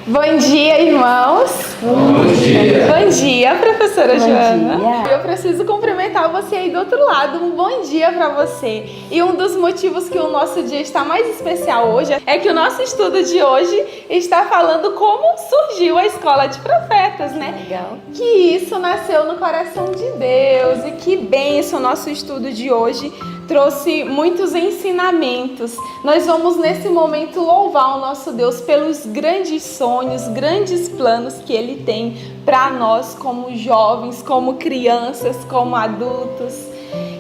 Bom dia, irmãos. Bom dia. Bom dia, professora Joana. Dia. Eu preciso cumprimentar você aí do outro lado. Um bom dia para você. E um dos motivos que o nosso dia está mais especial hoje é que o nosso estudo de hoje está falando como surgiu a escola de profetas, né? Legal. Que isso nasceu no coração de Deus e que bênção. O nosso estudo de hoje trouxe muitos ensinamentos. Nós vamos nesse momento louvar o nosso Deus pelos grandes sonhos, grandes planos que Ele tem para nós como jovens, como crianças, como adultos.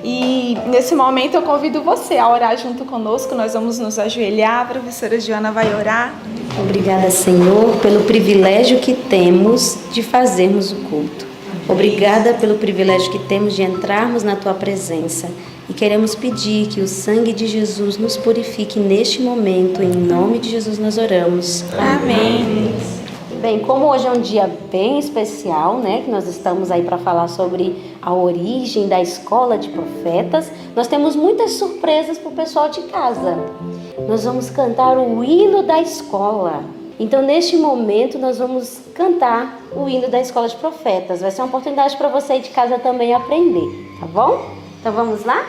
E nesse momento eu convido você a orar junto conosco. Nós vamos nos ajoelhar, a professora Joana vai orar. Obrigada, Senhor, pelo privilégio que temos de fazermos o culto. Obrigada pelo privilégio que temos de entrarmos na Tua presença. E queremos pedir que o sangue de Jesus nos purifique neste momento. Em nome de Jesus nós oramos. Amém. Bem, como hoje é um dia bem especial, né, que nós estamos aí para falar sobre a origem da escola de profetas, nós temos muitas surpresas para o pessoal de casa. Nós vamos cantar o hino da escola. Então, neste momento, nós vamos cantar o hino da escola de profetas. Vai ser uma oportunidade para você aí de casa também aprender, tá bom? Então, vamos lá?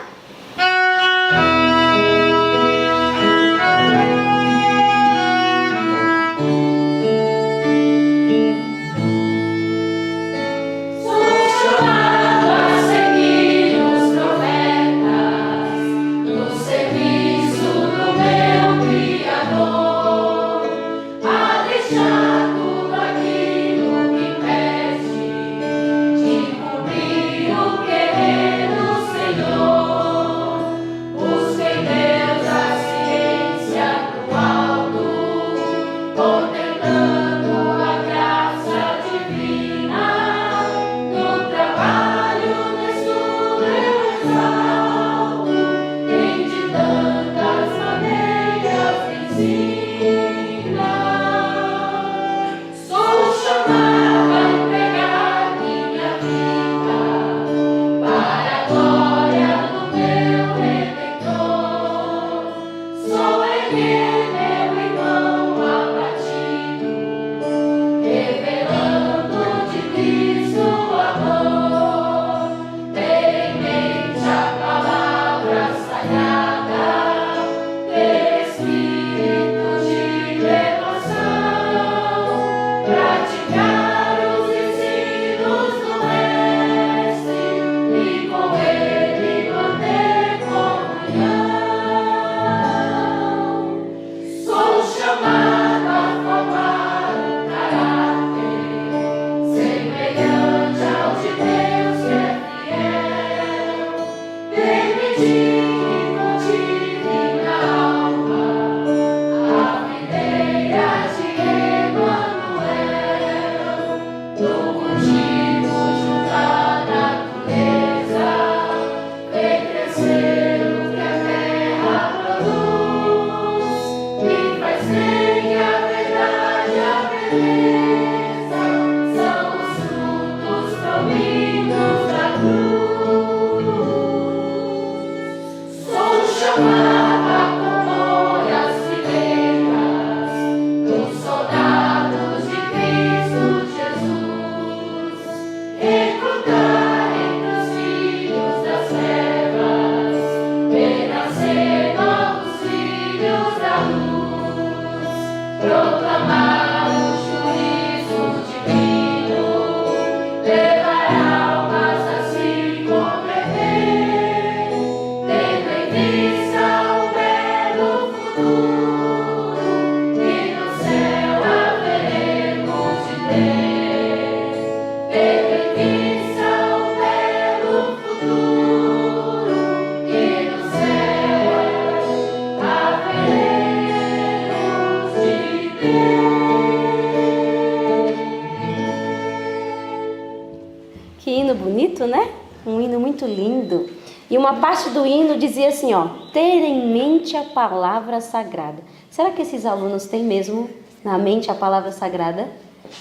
Que hino bonito, né? Um hino muito lindo. E uma parte do hino dizia assim, ó: ter em mente a palavra sagrada. Será que esses alunos têm mesmo na mente a palavra sagrada?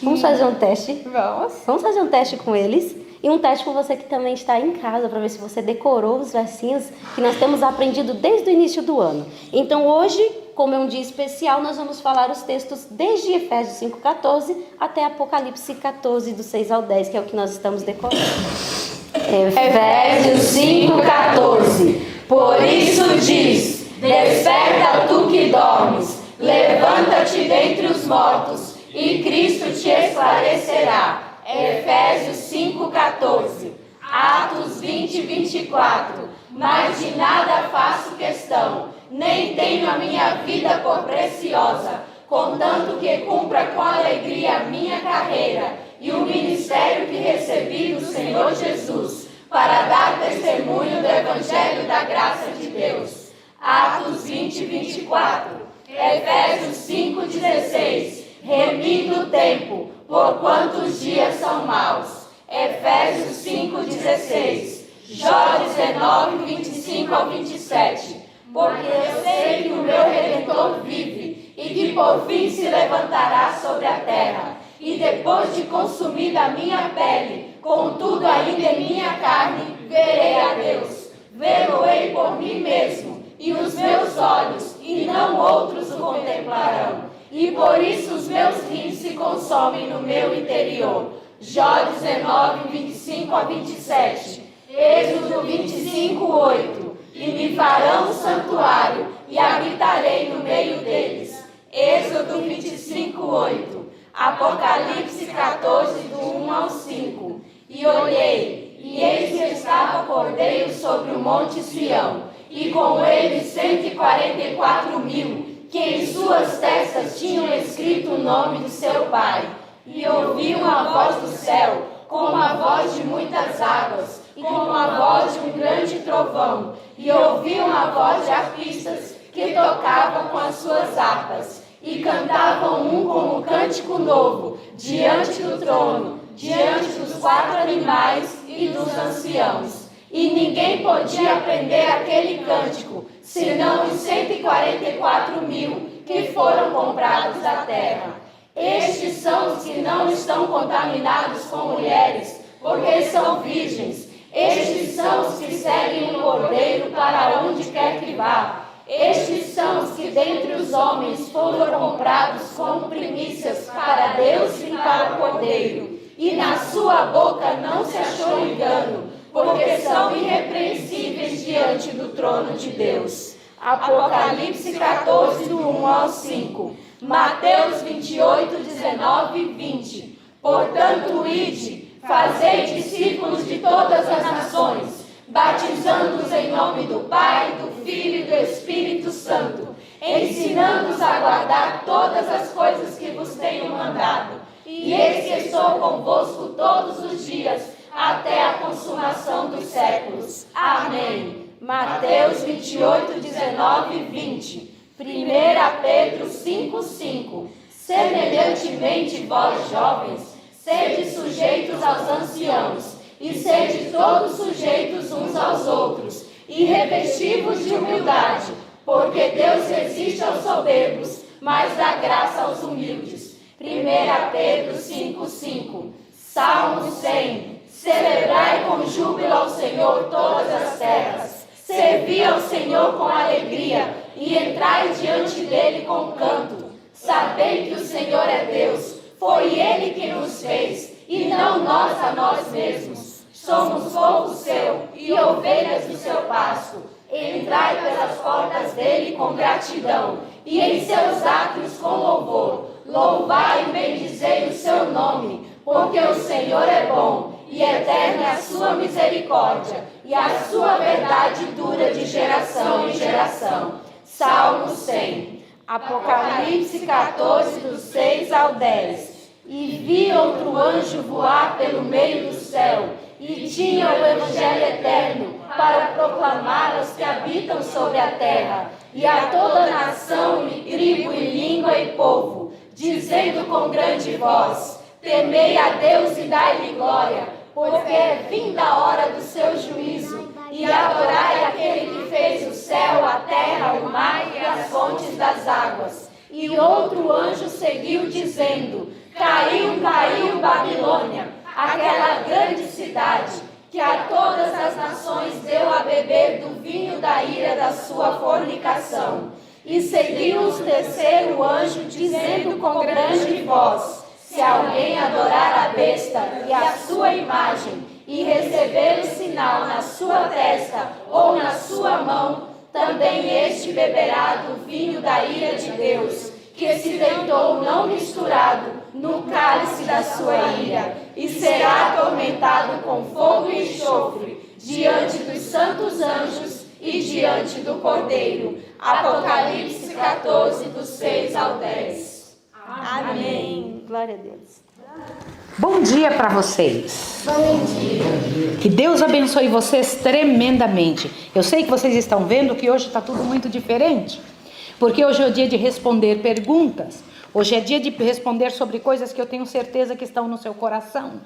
Vamos fazer um teste? Vamos. Vamos fazer um teste com eles. E um teste com você que também está em casa, para ver se você decorou os versinhos que nós temos aprendido desde o início do ano. Então hoje, como é um dia especial, nós vamos falar os textos desde Efésios 5,14 até Apocalipse 14, do 6 ao 10, que é o que nós estamos decorando. Efésios 5,14. Por isso diz: desperta tu que dormes, levanta-te dentre os mortos, e Cristo te esclarecerá. Efésios 5,14. Atos 20, 24. Mas de nada faço questão, nem tenho a minha vida por preciosa, contanto que cumpra com alegria a minha carreira e o ministério que recebi do Senhor Jesus, para dar testemunho do Evangelho da graça de Deus. Atos 20, 24. Efésios 5, 16. Remindo o tempo, porquanto os dias são maus. Efésios 5, 16. Jó 19, 25 ao 27. Porque eu sei que o meu Redentor vive, e que por fim se levantará sobre a terra. E depois de consumida a minha pele, contudo ainda em minha carne, verei a Deus. Vê-lo-ei por mim mesmo, e os meus olhos, e não outros, o contemplarão. E por isso os meus rins se consomem no meu interior. Jó 19, 25 a 27. Êxodo 25, 8. E me farão um santuário, e habitarei no meio deles. Êxodo 25, 8. Apocalipse 14, do 1 ao 5. E olhei, e eis que estava cordeiro sobre o monte Sião, e com ele 144.000, que em suas testas tinham escrito o nome do seu Pai. E ouvi uma voz do céu, como a voz de muitas águas, e como a voz de um grande trovão. E ouvi uma voz de arpistas, que tocavam com as suas harpas, e cantavam um com um cântico novo, diante do trono, diante dos 4 animais e dos anciãos. E ninguém podia aprender aquele cântico, senão os 144.000 que foram comprados da terra. Estes são os que não estão contaminados com mulheres, porque são virgens. Estes são os que seguem o Cordeiro para onde quer que vá. Estes são os que dentre os homens foram comprados como primícias para Deus e para o Cordeiro. E na sua boca não se achou engano, porque são irrepreensíveis diante do trono de Deus. Apocalipse 14, do 1 ao 5. Mateus 28, 19 e 20. Portanto, ide, fazei discípulos de todas as nações, batizando-os em nome do Pai, do Filho e do Espírito Santo, ensinando-os a guardar todas as coisas que vos tenho mandado. E eis que estou convosco todos os dias, até a consumação dos séculos. Amém. Mateus 28, 19 e 20. 1 Pedro 5, 5. Semelhantemente, vós jovens, sede sujeitos aos anciãos, e sede todos sujeitos uns aos outros, e revesti-vos de humildade, porque Deus resiste aos soberbos, mas dá graça aos humildes. 1 Pedro 5, 5. Salmo 100. Celebrai com júbilo ao Senhor todas as terras. Servi ao Senhor com alegria, e entrai diante dele com canto. Sabei que o Senhor é Deus, foi Ele que nos fez, e não nós a nós mesmos. Somos povo seu, e ovelhas do seu pasto. Entrai pelas portas dele com gratidão, e em seus átrios com louvor. Louvai e bendizei o seu nome, porque o Senhor é bom, e eterna é a sua misericórdia, e a sua verdade dura de geração em geração. Salmo 100. Apocalipse 14, do 6 ao 10. E vi outro anjo voar pelo meio do céu, e tinha o Evangelho eterno para proclamar aos que habitam sobre a terra, e a toda nação, e tribo, e língua, e povo, dizendo com grande voz: temei a Deus e dai-lhe glória, porque é vinda a hora do seu juízo, e adorai aquele que fez o céu, a terra, o mar e as fontes das águas. E outro anjo seguiu dizendo: caiu, caiu Babilônia, aquela grande cidade cidade, que a todas as nações deu a beber do vinho da ira da sua fornicação. E seguiu o terceiro anjo, dizendo com grande voz: se alguém adorar a besta e a sua imagem, e receber o sinal na sua testa ou na sua mão, também este beberá do vinho da ira de Deus, que se deitou não misturado no cálice da sua ira, e será atormentado com fogo e enxofre, diante dos santos anjos e diante do Cordeiro. Apocalipse 14, do 6 ao 10. Amém. Glória a Deus. Bom dia para vocês. Bom dia. Que Deus abençoe vocês tremendamente. Eu sei que vocês estão vendo que hoje está tudo muito diferente, porque hoje é o dia de responder perguntas. Hoje é dia de responder sobre coisas que eu tenho certeza que estão no seu coração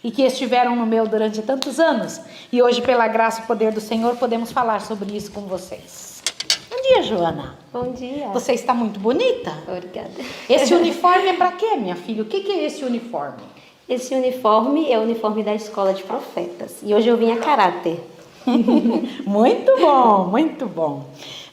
e que estiveram no meu durante tantos anos. E hoje, pela graça e poder do Senhor, podemos falar sobre isso com vocês. Bom dia, Joana. Bom dia. Você está muito bonita. Obrigada. Esse uniforme é para quê, minha filha? O que é esse uniforme? Esse uniforme é o uniforme da Escola de Profetas. E hoje eu vim a caráter. Muito bom, muito bom.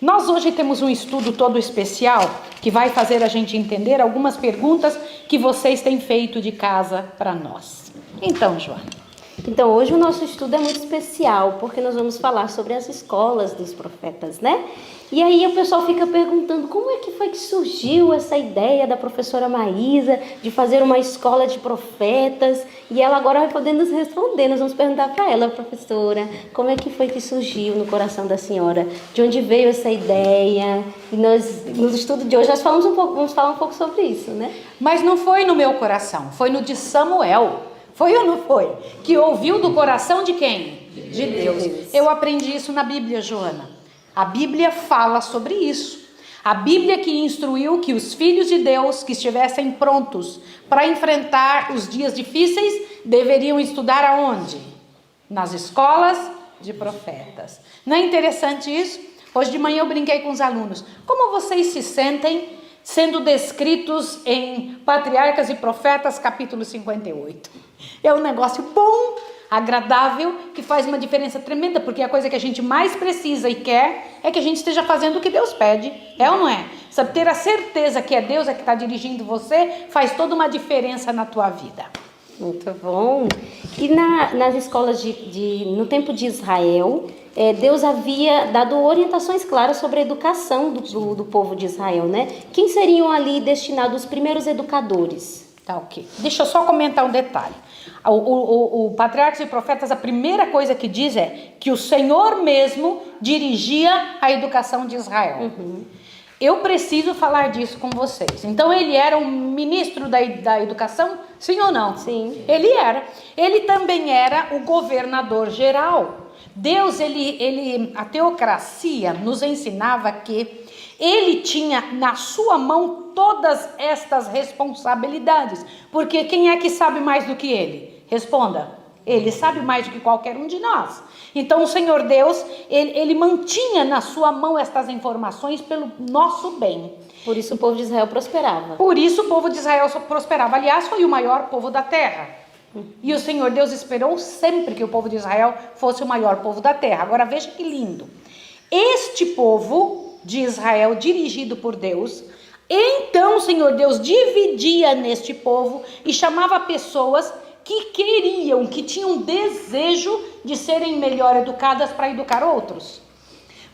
Nós hoje temos um estudo todo especial que vai fazer a gente entender algumas perguntas que vocês têm feito de casa para nós. Então, Joana. Então, hoje o nosso estudo é muito especial, porque nós vamos falar sobre as escolas dos profetas, né? E aí o pessoal fica perguntando como é que foi que surgiu essa ideia da professora Maísa de fazer uma escola de profetas, e ela agora vai poder nos responder. Nós vamos perguntar para ela, professora, como é que foi que surgiu no coração da senhora, de onde veio essa ideia. E nós, no estudo de hoje, nós vamos falar um pouco sobre isso, né? Mas não foi no meu coração, foi no de Samuel. Foi ou não foi? Que ouviu do coração de quem? De Deus. Eu aprendi isso na Bíblia, Joana. A Bíblia fala sobre isso. A Bíblia que instruiu que os filhos de Deus que estivessem prontos para enfrentar os dias difíceis deveriam estudar aonde? Nas escolas de profetas. Não é interessante isso? Hoje de manhã eu brinquei com os alunos. Como vocês se sentem sendo descritos em Patriarcas e Profetas, capítulo 58? É um negócio bom, agradável, que faz uma diferença tremenda, porque a coisa que a gente mais precisa e quer é que a gente esteja fazendo o que Deus pede, é ou não é? Sabe, ter a certeza que é Deus que está dirigindo você faz toda uma diferença na tua vida. Muito bom. E nas escolas no tempo de Israel, Deus havia dado orientações claras sobre a educação do povo de Israel, né? Quem seriam ali destinados os primeiros educadores? Tá, ok. Deixa eu só comentar um detalhe. O Patriarcas e Profetas, a primeira coisa que diz é que o Senhor mesmo dirigia a educação de Israel. Uhum. Eu preciso falar disso com vocês. Então ele era um ministro da educação? Sim ou não? Sim. Ele era. Ele também era o governador geral. Deus, a teocracia nos ensinava que ele tinha na sua mão todas estas responsabilidades. Porque quem é que sabe mais do que ele? Responda. Ele sabe mais do que qualquer um de nós. Então o Senhor Deus, ele mantinha na sua mão estas informações pelo nosso bem. Por isso o povo de Israel prosperava. Por isso o povo de Israel prosperava. Aliás, foi o maior povo da terra. E o Senhor Deus esperou sempre que o povo de Israel fosse o maior povo da terra. Agora veja que lindo. Este povo de Israel, dirigido por Deus, então o Senhor Deus dividia neste povo e chamava pessoas que queriam, que tinham desejo de serem melhor educadas para educar outros.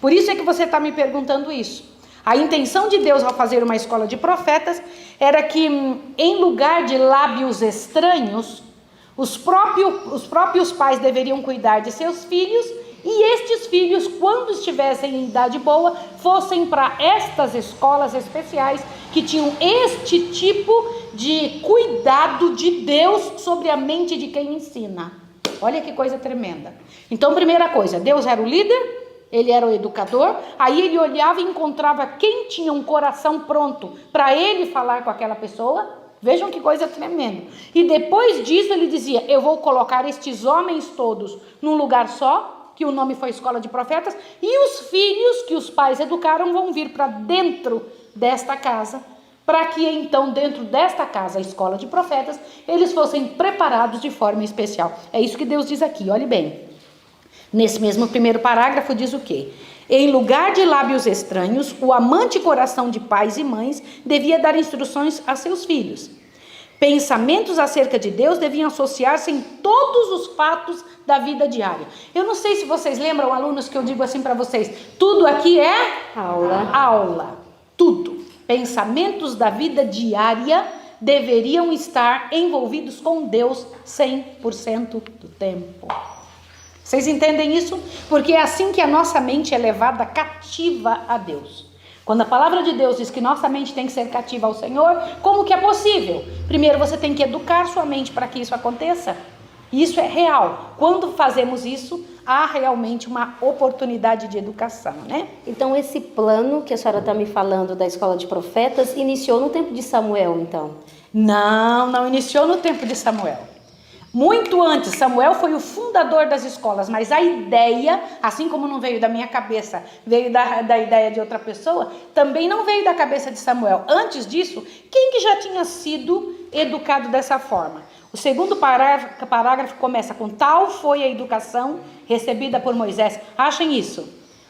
Por isso é que você está me perguntando isso. A intenção de Deus ao fazer uma escola de profetas era que, em lugar de lábios estranhos, os próprios pais deveriam cuidar de seus filhos, e estes filhos, quando estivessem em idade boa, fossem para estas escolas especiais que tinham este tipo de cuidado de Deus sobre a mente de quem ensina. Olha que coisa tremenda. Então, primeira coisa, Deus era o líder, ele era o educador, aí ele olhava e encontrava quem tinha um coração pronto para ele falar com aquela pessoa. Vejam que coisa tremenda. E depois disso ele dizia, eu vou colocar estes homens todos num lugar só, que o nome foi Escola de Profetas, e os filhos que os pais educaram vão vir para dentro desta casa para que então dentro desta casa, a escola de profetas, eles fossem preparados de forma especial. É isso que Deus diz aqui, olhe bem. Nesse mesmo primeiro parágrafo diz o quê? Em lugar de lábios estranhos, o amante coração de pais e mães devia dar instruções a seus filhos. Pensamentos acerca de Deus deviam associar-se em todos os fatos da vida diária. Eu não sei se vocês lembram, alunos, que eu digo assim para vocês, tudo aqui é aula. Tudo. Pensamentos da vida diária deveriam estar envolvidos com Deus 100% do tempo. Vocês entendem isso? Porque é assim que a nossa mente é levada cativa a Deus. Quando a palavra de Deus diz que nossa mente tem que ser cativa ao Senhor, como que é possível? Primeiro você tem que educar sua mente para que isso aconteça. Isso é real. Quando fazemos isso, há realmente uma oportunidade de educação, né? Então esse plano que a senhora está me falando da escola de profetas iniciou no tempo de Samuel, então? Não iniciou no tempo de Samuel. Muito antes, Samuel foi o fundador das escolas, mas a ideia, assim como não veio da minha cabeça, veio da ideia de outra pessoa, também não veio da cabeça de Samuel. Antes disso, quem que já tinha sido educado dessa forma? O segundo parágrafo começa com: tal foi a educação recebida por Moisés. Achem isso.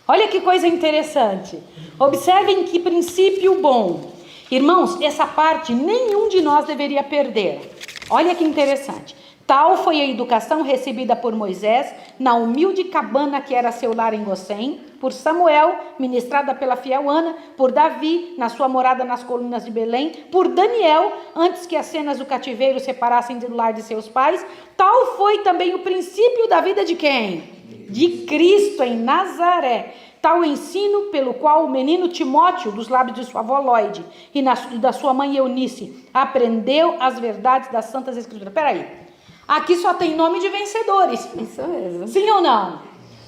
Olha que coisa interessante. Observem que princípio bom. Irmãos, essa parte nenhum de nós deveria perder. Olha que interessante. Tal foi a educação recebida por Moisés na humilde cabana que era seu lar em Gozém, por Samuel, ministrada pela fiel Ana, por Davi, na sua morada nas colinas de Belém, por Daniel, antes que as cenas do cativeiro separassem do lar de seus pais. Tal foi também o princípio da vida de quem? De Cristo em Nazaré. Tal ensino pelo qual o menino Timóteo, dos lábios de sua avó Loide e da sua mãe Eunice, aprendeu as verdades das Santas Escrituras. Peraí. Aqui só tem nome de vencedores. Isso mesmo. Sim ou não?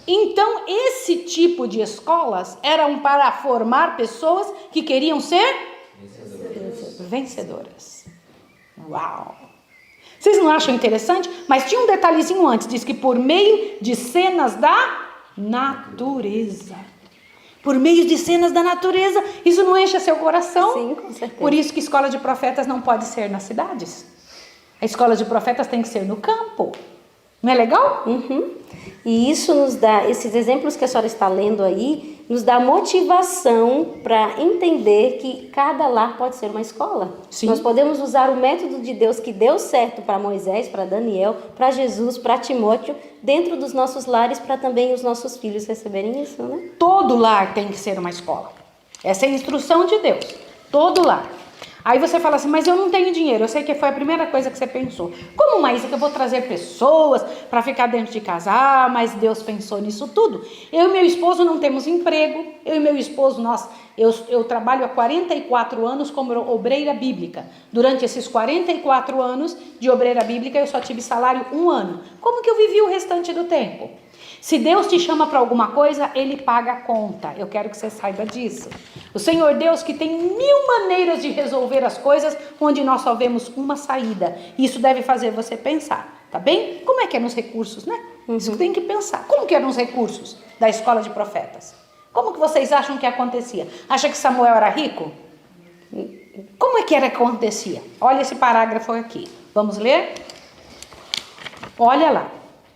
Então, esse tipo de escolas eram para formar pessoas que queriam ser vencedoras. Uau! Vocês não acham interessante? Mas tinha um detalhezinho antes. Diz que por meio de cenas da natureza. Por meio de cenas da natureza. Isso não enche seu coração? Sim, com certeza. Por isso que escola de profetas não pode ser nas cidades. A escola de profetas tem que ser no campo. Não é legal? Uhum. E isso nos dá, esses exemplos que a senhora está lendo aí, nos dá motivação para entender que cada lar pode ser uma escola. Sim. Nós podemos usar o método de Deus que deu certo para Moisés, para Daniel, para Jesus, para Timóteo, dentro dos nossos lares, para também os nossos filhos receberem isso, né? Todo lar tem que ser uma escola. Essa é a instrução de Deus. Todo lar. Aí você fala assim, mas eu não tenho dinheiro. Eu sei que foi a primeira coisa que você pensou. Como mais é que eu vou trazer pessoas para ficar dentro de casa? Ah, mas Deus pensou nisso tudo. Eu e meu esposo não temos emprego. Eu e meu esposo, eu trabalho há 44 anos como obreira bíblica. Durante esses 44 anos de obreira bíblica, eu só tive salário 1 ano. Como que eu vivi o restante do tempo? Se Deus te chama para alguma coisa, Ele paga a conta. Eu quero que você saiba disso. O Senhor Deus que tem 1000 maneiras de resolver as coisas, onde nós só vemos uma saída. Isso deve fazer você pensar, tá bem? Como é que é nos recursos, né? Isso tem que pensar. Como que eram os recursos da escola de profetas? Como que vocês acham que acontecia? Acha que Samuel era rico? Como é que era que acontecia? Olha esse parágrafo aqui. Vamos ler? Olha lá.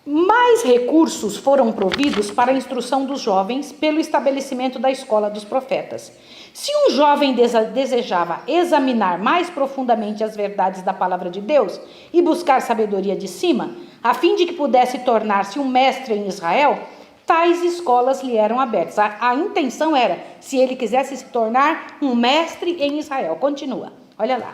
Mais recursos foram providos para a instrução dos jovens pelo estabelecimento da escola dos profetas. Se um jovem desejava examinar mais profundamente as verdades da palavra de Deus e buscar sabedoria de cima, a fim de que pudesse tornar-se um mestre em Israel, tais escolas lhe eram abertas. A intenção era, se ele quisesse se tornar um mestre em Israel. Continua, olha lá.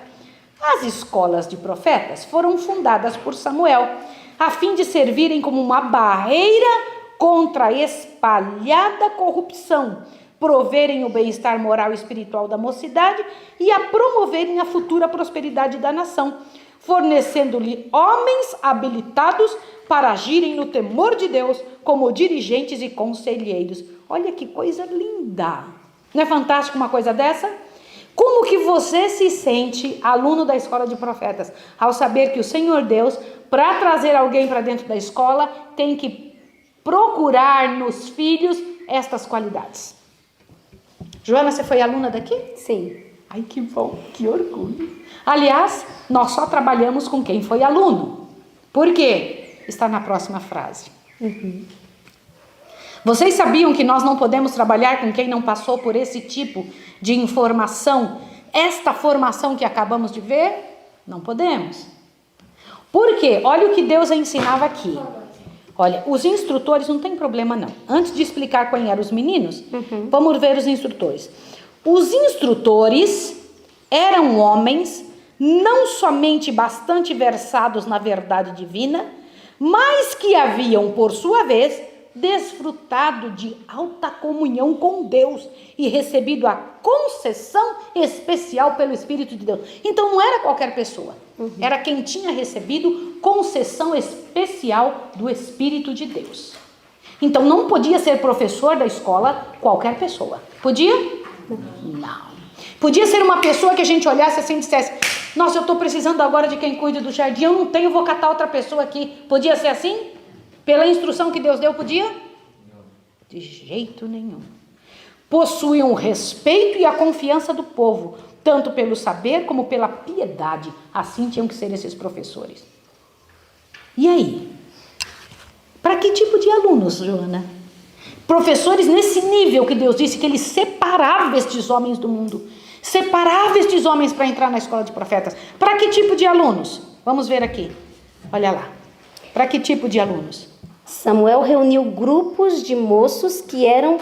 As escolas de profetas foram fundadas por Samuel, a fim de servirem como uma barreira contra a espalhada corrupção, proverem o bem-estar moral e espiritual da mocidade e a promoverem a futura prosperidade da nação, fornecendo-lhe homens habilitados para agirem no temor de Deus como dirigentes e conselheiros. Olha que coisa linda! Não é fantástico uma coisa dessa? Como que você se sente, aluno da escola de profetas, ao saber que o Senhor Deus, para trazer alguém para dentro da escola, tem que procurar nos filhos estas qualidades? Joana, você foi aluna daqui? Sim. Ai, que bom, que orgulho. Aliás, nós só trabalhamos com quem foi aluno. Por quê? Está na próxima frase. Vocês sabiam que nós não podemos trabalhar com quem não passou por esse tipo de informação? Esta formação que acabamos de ver? Não podemos. Por quê? Olha o que Deus ensinava aqui. Olha, os instrutores não tem problema não. Antes de explicar quem eram os meninos, vamos ver os instrutores. Os instrutores eram homens não somente bastante versados na verdade divina, mas que haviam, por sua vez, desfrutado de alta comunhão com Deus e recebido a concessão especial pelo Espírito de Deus. Então não era qualquer pessoa, era quem tinha recebido concessão especial do Espírito de Deus. Então não podia ser professor da escola qualquer pessoa. Podia? Não. Podia ser uma pessoa que a gente olhasse assim e dissesse: nossa, eu estou precisando agora de quem cuide do jardim, eu não tenho, vou catar outra pessoa aqui. Podia ser assim? Pela instrução que Deus deu, podia? Não. De jeito nenhum. Possuíam o respeito e a confiança do povo, tanto pelo saber como pela piedade. Assim tinham que ser esses professores. E aí? Para que tipo de alunos, Joana? Professores nesse nível que Deus disse que Ele separava estes homens do mundo. Separava estes homens para entrar na escola de profetas. Para que tipo de alunos? Vamos ver aqui. Olha lá. Para que tipo de alunos? Samuel reuniu grupos de moços que eram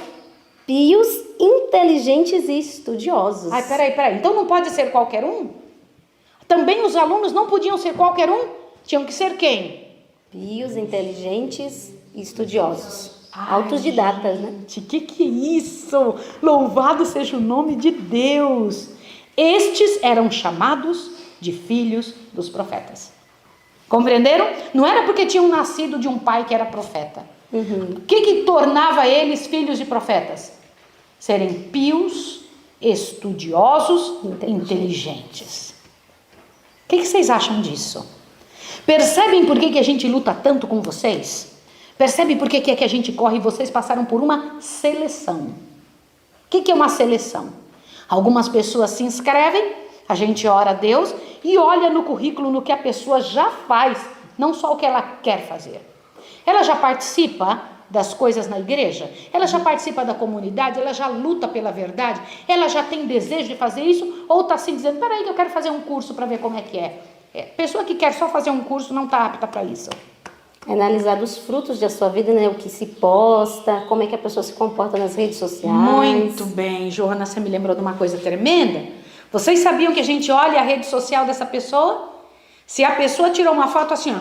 pios, inteligentes e estudiosos. Ai, peraí. Então não pode ser qualquer um? Também os alunos não podiam ser qualquer um? Tinham que ser quem? Pios, inteligentes e estudiosos. Autodidatas, né? Que é isso? Louvado seja o nome de Deus. Estes eram chamados de filhos dos profetas. Compreenderam? Não era porque tinham nascido de um pai que era profeta. O que tornava eles filhos de profetas? Serem pios, estudiosos, inteligentes. O que vocês acham disso? Percebem por que a gente luta tanto com vocês? Percebe por que é que a gente corre e vocês passaram por uma seleção? O que é uma seleção? Algumas pessoas se inscrevem, a gente ora a Deus e olha no currículo no que a pessoa já faz, não só o que ela quer fazer. Ela já participa das coisas na igreja? Ela já participa da comunidade? Ela já luta pela verdade? Ela já tem desejo de fazer isso? Ou está assim dizendo: peraí que eu quero fazer um curso para ver como é que é? Pessoa que quer só fazer um curso não está apta para isso. Analisar os frutos da sua vida, né? O que se posta, como é que a pessoa se comporta nas redes sociais. Muito bem, Joana, você me lembrou de uma coisa tremenda. Vocês sabiam que a gente olha a rede social dessa pessoa? Se a pessoa tirou uma foto assim, ó.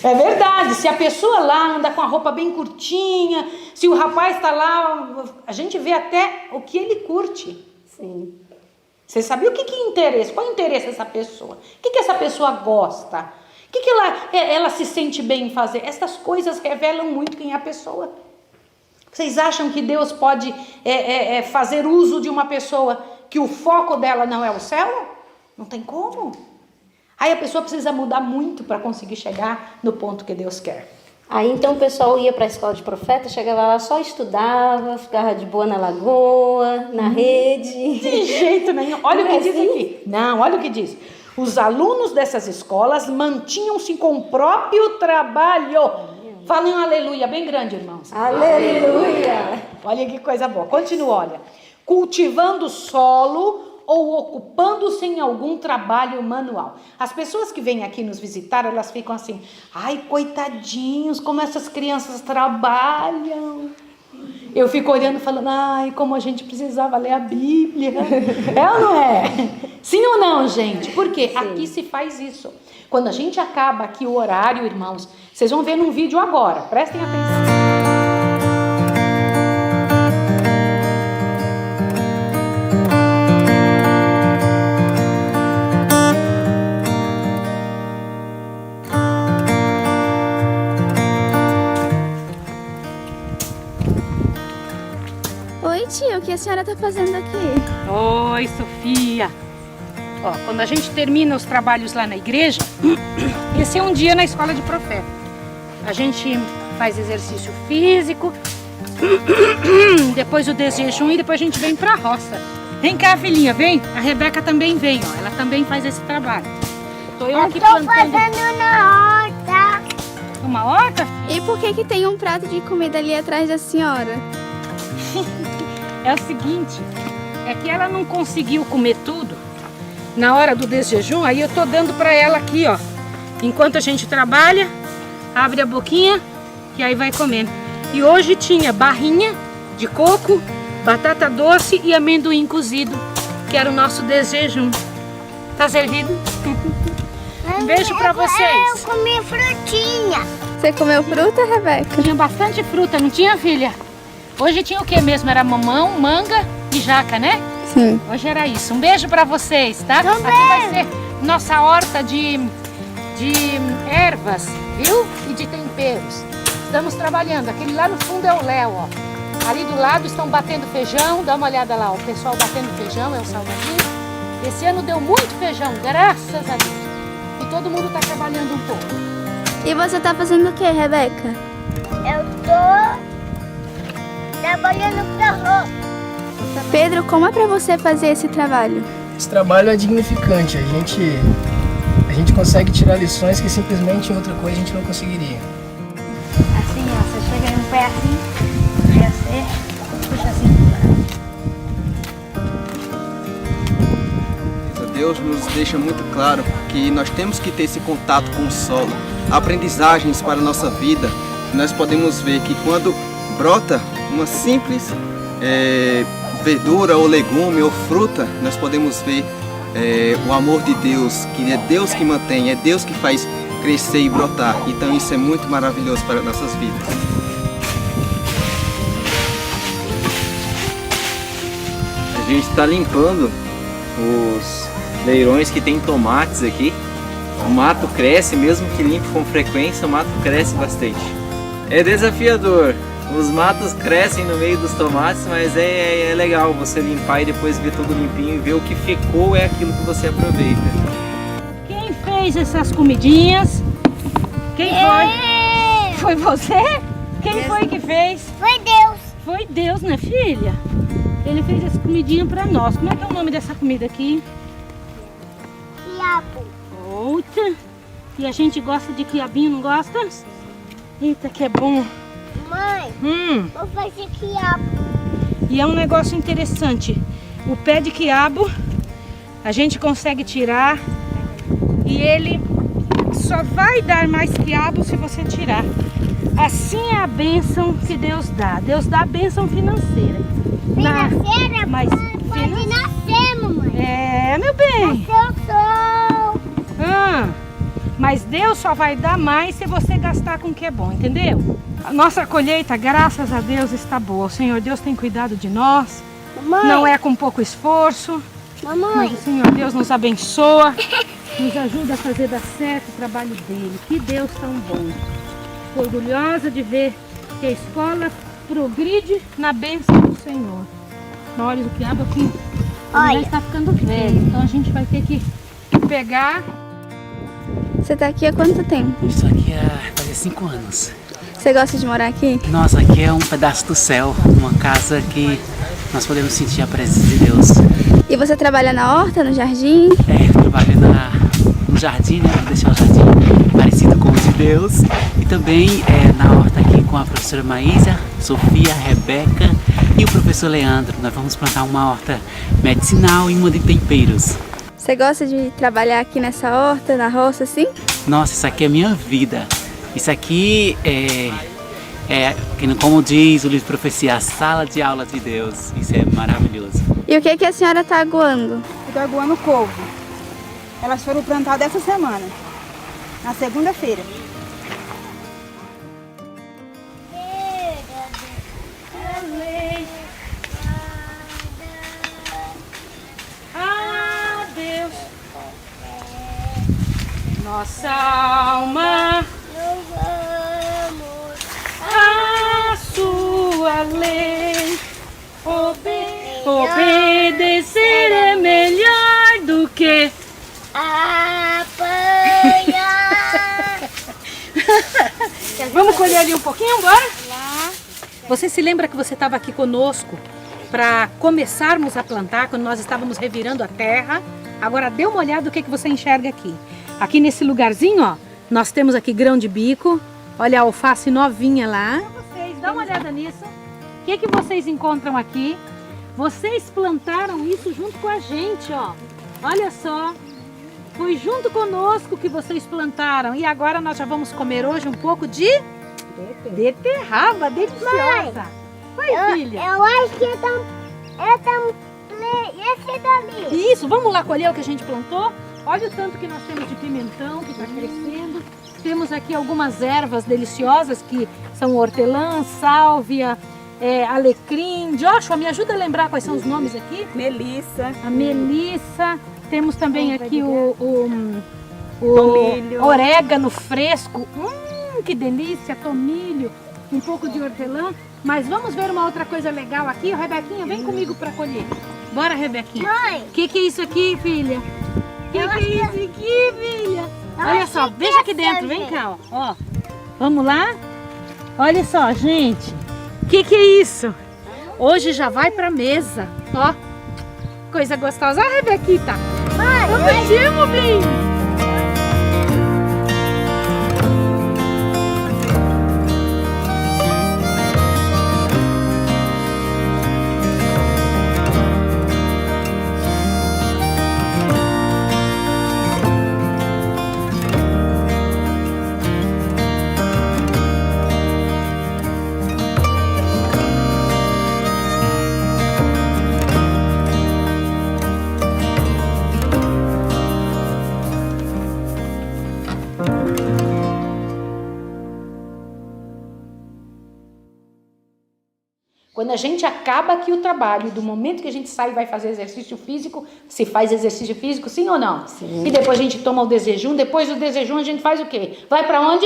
É verdade, se a pessoa lá anda com a roupa bem curtinha, se o rapaz está lá, a gente vê até o que ele curte. Sim. Você sabia o que é interesse? Qual é o interesse dessa pessoa? O que essa pessoa gosta? O que ela se sente bem em fazer? Essas coisas revelam muito quem é a pessoa. Vocês acham que Deus pode fazer uso de uma pessoa que o foco dela não é o céu? Não tem como. Aí a pessoa precisa mudar muito para conseguir chegar no ponto que Deus quer. Aí então o pessoal ia para a escola de profeta, chegava lá, só estudava, ficava de boa na lagoa, na rede. De jeito nenhum. Olha o que diz aqui. Não, olha o que diz. Os alunos dessas escolas mantinham-se com o próprio trabalho. Falem um aleluia bem grande, irmãos. Aleluia! Olha que coisa boa. Continua, olha. Cultivando solo ou ocupando-se em algum trabalho manual. As pessoas que vêm aqui nos visitar, elas ficam assim: ai, coitadinhos, como essas crianças trabalham. Eu fico olhando e falando: ai, como a gente precisava ler a Bíblia. É ou não é? Sim ou não, gente? Porque Sim. Aqui se faz isso. Quando a gente acaba aqui o horário, irmãos, vocês vão ver num vídeo agora, prestem atenção. Oi, tio, o que a senhora está fazendo aqui? Oi, Sofia. Ó, quando a gente termina os trabalhos lá na igreja, esse é um dia na escola de profeta. A gente faz exercício físico depois do desjejum e depois a gente vem pra roça. Vem cá, filhinha, vem. A Rebeca também veio, ó. Ela também faz esse trabalho. Tô eu aqui plantando. Fazendo na horta. Uma horta? E por que que tem um prato de comida ali atrás da senhora? É o seguinte, é que ela não conseguiu comer tudo na hora do desjejum, aí eu tô dando pra ela aqui, ó. Enquanto a gente trabalha, abre a boquinha e aí vai comendo. E hoje tinha barrinha de coco, batata doce e amendoim cozido, que era o nosso desjejum. Tá servido? Um beijo pra vocês. Eu comi frutinha. Você comeu fruta, Rebeca? Tinha bastante fruta, não tinha, filha? Hoje tinha o que mesmo? Era mamão, manga e jaca, né? Sim. Hoje era isso. Um beijo pra vocês, tá? Também. Aqui vai ser nossa horta de ervas, viu? E de temperos. Estamos trabalhando. Aquele lá no fundo é o Léo, ó. Ali do lado estão batendo feijão. Dá uma olhada lá, o pessoal batendo feijão, é o Salvadinho. Esse ano deu muito feijão, graças a Deus. E todo mundo tá trabalhando um pouco. E você tá fazendo o que, Rebeca? Eu tô trabalhando pra roça. Pedro, como é pra você fazer esse trabalho? Esse trabalho é dignificante, a gente consegue tirar lições que simplesmente em outra coisa a gente não conseguiria. Assim, ó, você chega no pé assim, você puxa assim. Deus nos deixa muito claro que nós temos que ter esse contato com o solo, aprendizagens para a nossa vida. Nós podemos ver que quando brota uma simples verdura ou legume ou fruta, nós podemos ver o amor de Deus, que é Deus que mantém, é Deus que faz crescer e brotar. Então isso é muito maravilhoso para nossas vidas. A gente está limpando os leirões que tem tomates aqui. O mato cresce, mesmo que limpe com frequência, o mato cresce bastante. É desafiador. Os matos crescem no meio dos tomates, mas é legal você limpar e depois ver tudo limpinho e ver o que ficou é aquilo que você aproveita. Quem fez essas comidinhas? Quem foi? Foi você? Quem foi que fez? Foi Deus. Foi Deus, né, filha? Ele fez essa comidinha pra nós. Como é que é o nome dessa comida aqui? Quiabo. Outra. E a gente gosta de quiabinho, não gosta? Eita, que é bom. Mãe, vou fazer quiabo. E é um negócio interessante. O pé de quiabo a gente consegue tirar e ele só vai dar mais quiabo se você tirar. Assim é a bênção que Deus dá. Deus dá a bênção financeira. Financeira? Mas Pode nascer, mamãe. é, meu bem. Eu sou. Mas Deus só vai dar mais se você gastar com o que é bom, entendeu? A nossa colheita, graças a Deus, está boa. O Senhor Deus tem cuidado de nós. Mamãe. Não é com pouco esforço. Mamãe. Mas o Senhor Deus nos abençoa, nos ajuda a fazer dar certo o trabalho dele. Que Deus tão bom. Estou orgulhosa de ver que a escola progride na bênção do Senhor. Olha, o quiabo aqui já está ficando velho, então a gente vai ter que pegar. Você tá aqui há quanto tempo? Estou aqui há quase 5 anos. Você gosta de morar aqui? Nossa, aqui é um pedaço do céu, uma casa que nós podemos sentir a presença de Deus. E você trabalha na horta, no jardim? Eu trabalho no jardim, né? Vou deixar o jardim parecido com o de Deus. E também na horta aqui com a professora Maísa, Sofia, Rebeca e o professor Leandro. Nós vamos plantar uma horta medicinal e uma de temperos. Você gosta de trabalhar aqui nessa horta, na roça, assim? Nossa, isso aqui é minha vida. Isso aqui como diz o livro de profecia, a sala de aula de Deus. Isso é maravilhoso. E o que a senhora tá aguando? Estou aguando couve. Elas foram plantadas essa semana, na segunda-feira. Ah, Deus, nossa alma, a sua lei, obedecer é melhor do que Apanhar. Vamos colher ali um pouquinho, bora? Lá. Você se lembra que você estava aqui conosco para começarmos a plantar, quando nós estávamos revirando a terra? Agora dê uma olhada no que você enxerga aqui. Aqui nesse lugarzinho, ó, nós temos aqui grão de bico. Olha a alface novinha lá. Vocês, dá uma olhada nisso. O que vocês encontram aqui? Vocês plantaram isso junto com a gente, ó. Olha só. Foi junto conosco que vocês plantaram. E agora nós já vamos comer hoje um pouco de beterraba deliciosa. Vai, filha. Eu acho que esse dali. Isso, vamos lá colher o que a gente plantou. Olha o tanto que nós temos de pimentão que está crescendo. Temos aqui algumas ervas deliciosas que são hortelã, sálvia, alecrim. Joshua, me ajuda a lembrar quais são os nomes aqui? Melissa. A melissa. Temos também aqui o tomilho. Orégano fresco. Que delícia, tomilho, um pouco de hortelã. Mas vamos ver uma outra coisa legal aqui. Rebequinha, vem comigo para colher. Bora, Rebequinha. Mãe. O que é isso aqui, filha? O que é isso aqui, filha? Olha só, veja aqui dentro, vem cá, ó. Vamos lá? Olha só, gente. O que é isso? Hoje já vai pra mesa, ó. Coisa gostosa. Ah, Rebequita. Vamos te amo, bem. Quando a gente acaba aqui o trabalho, do momento que a gente sai e vai fazer exercício físico, se faz exercício físico, sim ou não? Sim. E depois a gente toma o desjejum, depois do desjejum a gente faz o quê? Vai pra onde?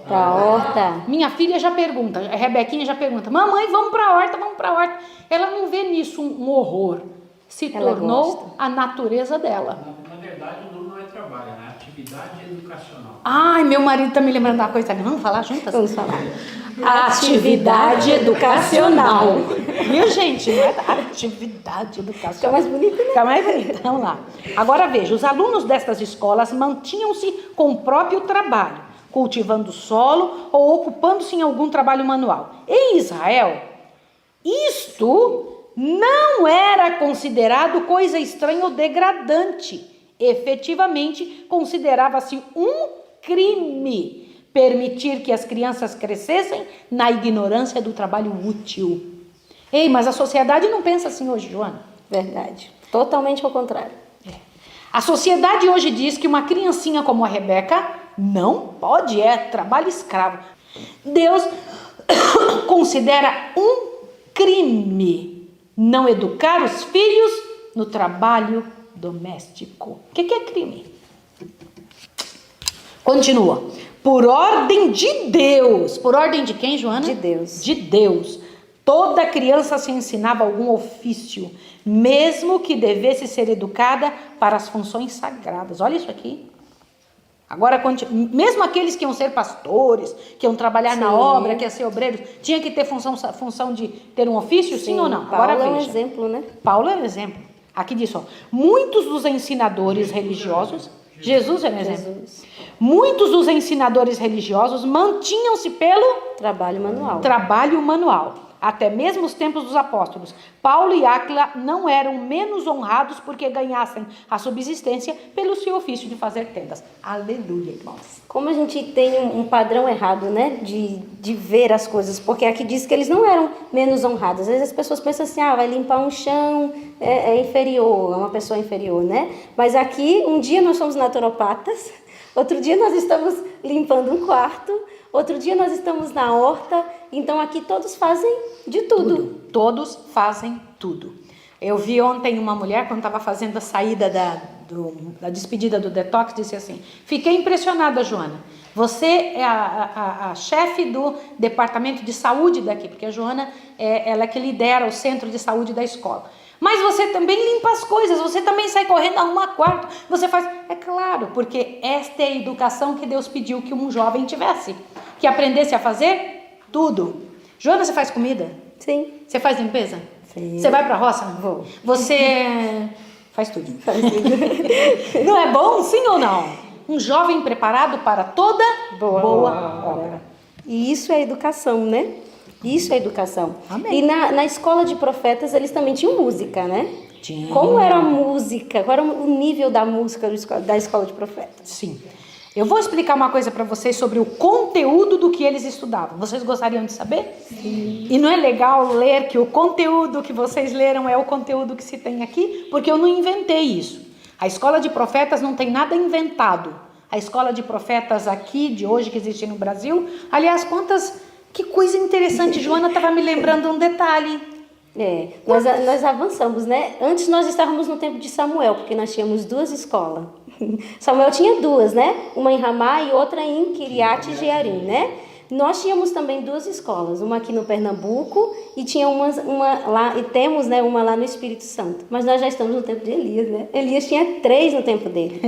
Pra horta. Minha filha já pergunta, a Rebequinha já pergunta, mamãe, vamos pra horta, vamos pra horta. Ela não vê nisso um horror. Se tornou a natureza dela. Na verdade, o nome não é trabalho, né? Atividade educacional. Ai, meu marido tá me lembrando da coisa. Vamos falar juntas? Vamos falar. Atividade educacional. Viu, gente? Não é atividade educacional. Fica mais bonito, né? Fica mais bonito. Vamos lá. Agora veja, os alunos destas escolas mantinham-se com o próprio trabalho, cultivando o solo ou ocupando-se em algum trabalho manual. Em Israel, isto não era considerado coisa estranha ou degradante. Efetivamente, considerava-se um crime permitir que as crianças crescessem na ignorância do trabalho útil. Ei, mas a sociedade não pensa assim hoje, Joana. Verdade. Totalmente ao contrário. A sociedade hoje diz que uma criancinha como a Rebeca não pode, trabalho escravo. Deus considera um crime não educar os filhos no trabalho doméstico. O que é crime? Continua. Por ordem de Deus. Por ordem de quem, Joana? De Deus. De Deus. Toda criança se ensinava algum ofício, mesmo que devesse ser educada para as funções sagradas. Olha isso aqui. Agora, mesmo aqueles que iam ser pastores, que iam trabalhar na obra, que iam ser obreiros, tinha que ter função de ter um ofício, sim ou não? Paulo é um exemplo, né? Paulo é um exemplo. Aqui diz, ó, muitos dos ensinadores religiosos, Jesus é um exemplo. Muitos dos ensinadores religiosos mantinham-se pelo trabalho manual. Trabalho manual. Até mesmo os tempos dos apóstolos. Paulo e Áquila não eram menos honrados porque ganhassem a subsistência pelo seu ofício de fazer tendas. Aleluia, irmãos. Como a gente tem um padrão errado, né, de ver as coisas, porque aqui diz que eles não eram menos honrados. Às vezes as pessoas pensam assim, vai limpar um chão, é inferior, é uma pessoa inferior, né? Mas aqui, um dia nós somos naturopatas, outro dia nós estamos limpando um quarto, outro dia nós estamos na horta, então aqui todos fazem de tudo. Todos fazem tudo. Eu vi ontem uma mulher, quando estava fazendo a saída da despedida do detox, disse assim, fiquei impressionada, Joana, você é a chefe do departamento de saúde daqui, porque a Joana, ela é que lidera o centro de saúde da escola. Mas você também limpa as coisas, você também sai correndo, arruma quarto, você faz... É claro, porque esta é a educação que Deus pediu que um jovem tivesse, que aprendesse a fazer tudo. Joana, você faz comida? Sim. Você faz limpeza? Sim. Você vai pra roça? Vou. Você faz tudo. Não é bom, sim ou não? Um jovem preparado para toda boa obra. E isso é educação, né? Isso é educação. Amém. E na escola de profetas, eles também tinham música, né? Tinha. Como era a música? Qual era o nível da música da escola de profetas? Sim. Eu vou explicar uma coisa para vocês sobre o conteúdo do que eles estudavam. Vocês gostariam de saber? Sim. E não é legal ler que o conteúdo que vocês leram é o conteúdo que se tem aqui? Porque eu não inventei isso. A escola de profetas não tem nada inventado. A escola de profetas aqui, de hoje, que existe no Brasil, aliás, que coisa interessante. Joana estava me lembrando um detalhe. Nós avançamos, né? Antes nós estávamos no tempo de Samuel, porque nós tínhamos 2 escolas. Samuel tinha 2, né? Uma em Ramá e outra em Kiriat Jearim, né? Nós tínhamos também 2 escolas, uma aqui no Pernambuco e tinha uma lá, e temos, né, uma lá no Espírito Santo. Mas nós já estamos no tempo de Elias, né? Elias tinha 3 no tempo dele.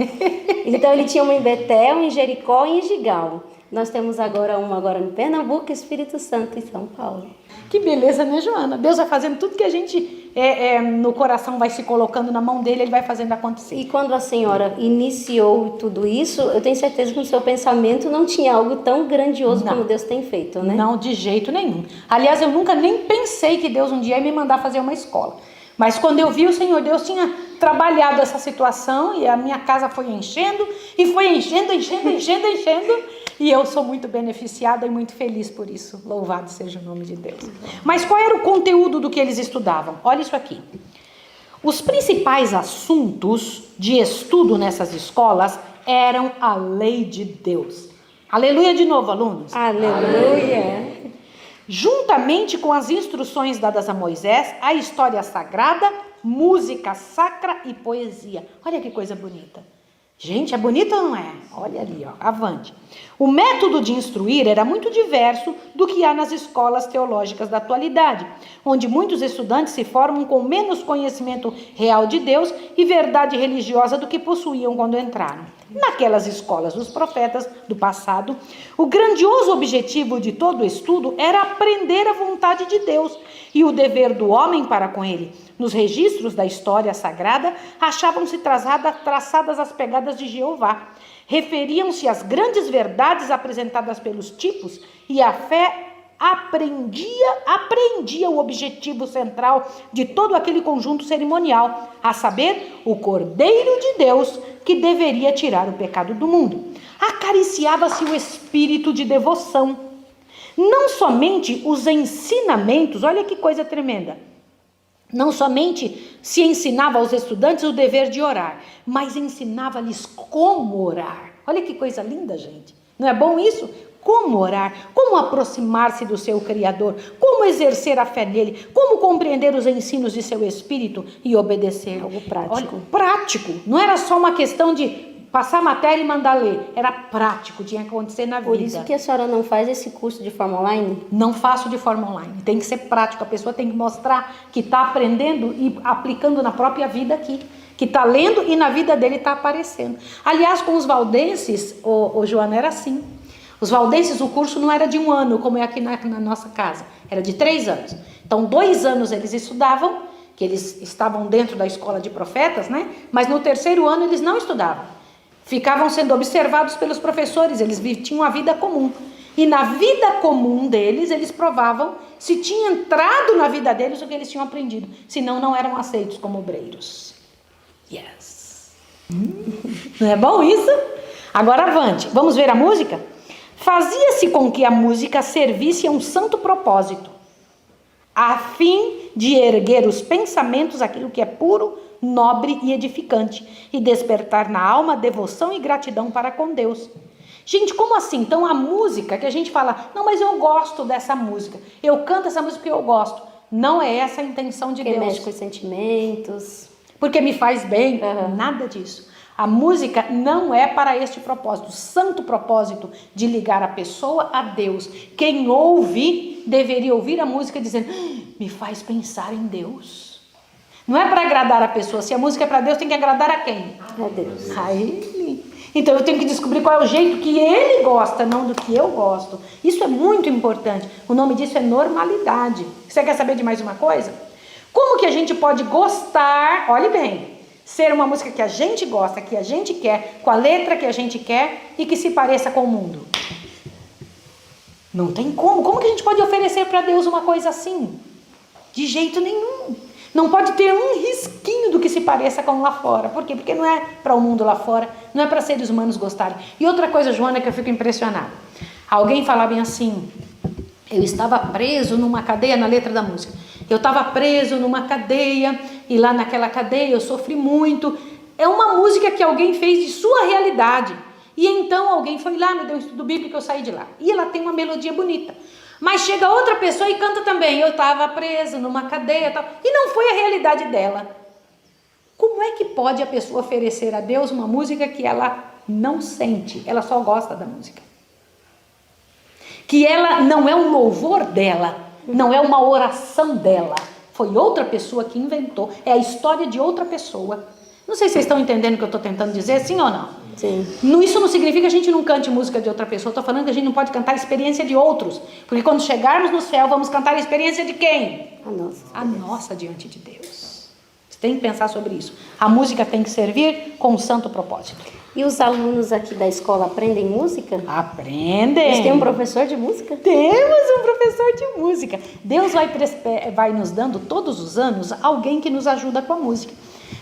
Então ele tinha uma em Betel, em Jericó e em Gigal. Nós temos uma agora no Pernambuco, Espírito Santo e São Paulo. Que beleza, né, Joana? Deus vai fazendo tudo que a gente no coração vai se colocando na mão dele, ele vai fazendo acontecer. E quando a senhora iniciou tudo isso, eu tenho certeza que no seu pensamento não tinha algo tão grandioso como Deus tem feito, né? Não, de jeito nenhum. Aliás, eu nunca nem pensei que Deus um dia ia me mandar fazer uma escola. Mas quando eu vi, o Senhor Deus tinha trabalhado essa situação e a minha casa foi enchendo, e foi enchendo. E eu sou muito beneficiada e muito feliz por isso. Louvado seja o nome de Deus. Mas qual era o conteúdo do que eles estudavam? Olha isso aqui. Os principais assuntos de estudo nessas escolas eram a lei de Deus. Aleluia de novo, alunos. Aleluia. Juntamente com as instruções dadas a Moisés, a história sagrada, música sacra e poesia. Olha que coisa bonita. Gente, é bonito ou não é? Olha ali, ó, avante. O método de instruir era muito diverso do que há nas escolas teológicas da atualidade, onde muitos estudantes se formam com menos conhecimento real de Deus e verdade religiosa do que possuíam quando entraram. Naquelas escolas dos profetas do passado, o grandioso objetivo de todo o estudo era aprender a vontade de Deus e o dever do homem para com ele. Nos registros da história sagrada, achavam-se traçadas as pegadas de Jeová. Referiam-se às grandes verdades apresentadas pelos tipos e a fé aprendia o objetivo central de todo aquele conjunto cerimonial, a saber, o Cordeiro de Deus que deveria tirar o pecado do mundo. Acariciava-se o espírito de devoção. Não somente os ensinamentos, olha que coisa tremenda, não somente se ensinava aos estudantes o dever de orar, mas ensinava-lhes como orar. Olha que coisa linda, gente. Não é bom isso? Como orar, como aproximar-se do seu Criador, como exercer a fé nele, como compreender os ensinos de seu Espírito e obedecer. Algo prático. Olha, prático. Não era só uma questão de passar matéria e mandar ler. Era prático, tinha que acontecer na vida. Por isso que a senhora não faz esse curso de forma online? Não faço de forma online. Tem que ser prático. A pessoa tem que mostrar que está aprendendo e aplicando na própria vida aqui. Que está lendo e na vida dele está aparecendo. Aliás, com os valdenses, o Joana, era assim. Os valdenses, o curso não era de 1 ano, como é aqui na nossa casa. Era de 3 anos. Então, 2 anos eles estudavam, que eles estavam dentro da escola de profetas, né? Mas no 3º ano eles não estudavam. Ficavam sendo observados pelos professores, eles tinham a vida comum. E na vida comum deles, eles provavam se tinha entrado na vida deles o que eles tinham aprendido. Senão, não eram aceitos como obreiros. Yes. Não é bom isso? Agora avante. Vamos ver a música? Fazia-se com que a música servisse a um santo propósito, a fim de erguer os pensamentos àquilo que é puro, nobre e edificante, e despertar na alma devoção e gratidão para com Deus. Gente, como assim? Então a música que a gente fala, não, mas eu gosto dessa música, eu canto essa música porque eu gosto. Não é essa a intenção de Deus. Porque mexe com os sentimentos. Porque me faz bem, nada disso. A música não é para este propósito, o santo propósito de ligar a pessoa a Deus. Quem ouve, deveria ouvir a música dizendo, me faz pensar em Deus. Não é para agradar a pessoa, se a música é para Deus, tem que agradar a quem? A Deus. A Ele. Então eu tenho que descobrir qual é o jeito que ele gosta, não do que eu gosto. Isso é muito importante. O nome disso é normalidade. Você quer saber de mais uma coisa? Como que a gente pode gostar, olhe bem, ser uma música que a gente gosta, que a gente quer, com a letra que a gente quer e que se pareça com o mundo? Não tem como. Como que a gente pode oferecer para Deus uma coisa assim? De jeito nenhum. Não pode ter um risquinho do que se pareça com lá fora. Por quê? Porque não é para o mundo lá fora, não é para seres humanos gostarem. E outra coisa, Joana, que eu fico impressionada. Alguém falava bem assim, eu estava preso numa cadeia, na letra da música. Eu estava preso numa cadeia e lá naquela cadeia eu sofri muito. É uma música que alguém fez de sua realidade. E então alguém foi lá, me deu um estudo bíblico, eu saí de lá. E ela tem uma melodia bonita. Mas chega outra pessoa e canta também. Eu estava preso numa cadeia tal. E não foi a realidade dela. Como é que pode a pessoa oferecer a Deus uma música que ela não sente? Ela só gosta da música. Que ela não é um louvor dela. Não é uma oração dela. Foi outra pessoa que inventou. É a história de outra pessoa. Não sei se vocês estão entendendo o que eu estou tentando dizer, sim ou não? Sim. Isso não significa que a gente não cante música de outra pessoa. Estou falando que a gente não pode cantar a experiência de outros. Porque quando chegarmos no céu, vamos cantar a experiência de quem? A nossa. A nossa diante de Deus. Você tem que pensar sobre isso. A música tem que servir com um santo propósito. E os alunos aqui da escola aprendem música? Aprendem. Eles têm um professor de música? Temos um professor de música. Deus vai nos dando todos os anos alguém que nos ajuda com a música.